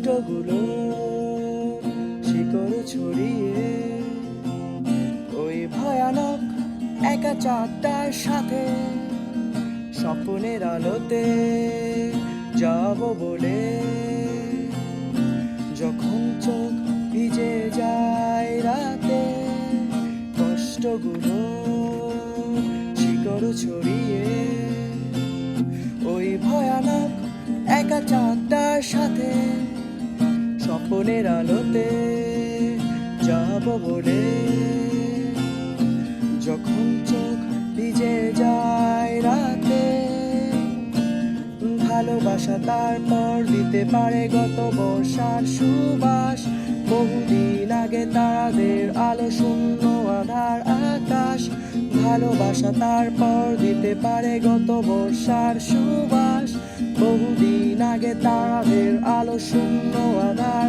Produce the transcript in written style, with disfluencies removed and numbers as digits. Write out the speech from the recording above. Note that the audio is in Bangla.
কষ্টগুলো শিকড় ছড়িয়ে ওই ভয়ানক একা চাঁদটার সাথে স্বপ্নের আলোতে যাব বলে। যখন চোখ ভিজে যায় রাতে, কষ্টগুলো শিকড় ছড়িয়ে ওই ভয়ানক একা চাঁদটার সাথে স্বপ্নের আলোতে যাব বলে। যখন চোখ ভিজে যায় রাতে, ভালোবাসা তারপর দিতে পারে গত বর্ষার সুবাস। বহুদিন আগে তারাদের আলো শূন্য আধার আকাশ। ভালোবাসা তারপর দিতে পারে গত বর্ষার সুবাস। বহুদিন আগে তারাদের আলো শূন্য আধার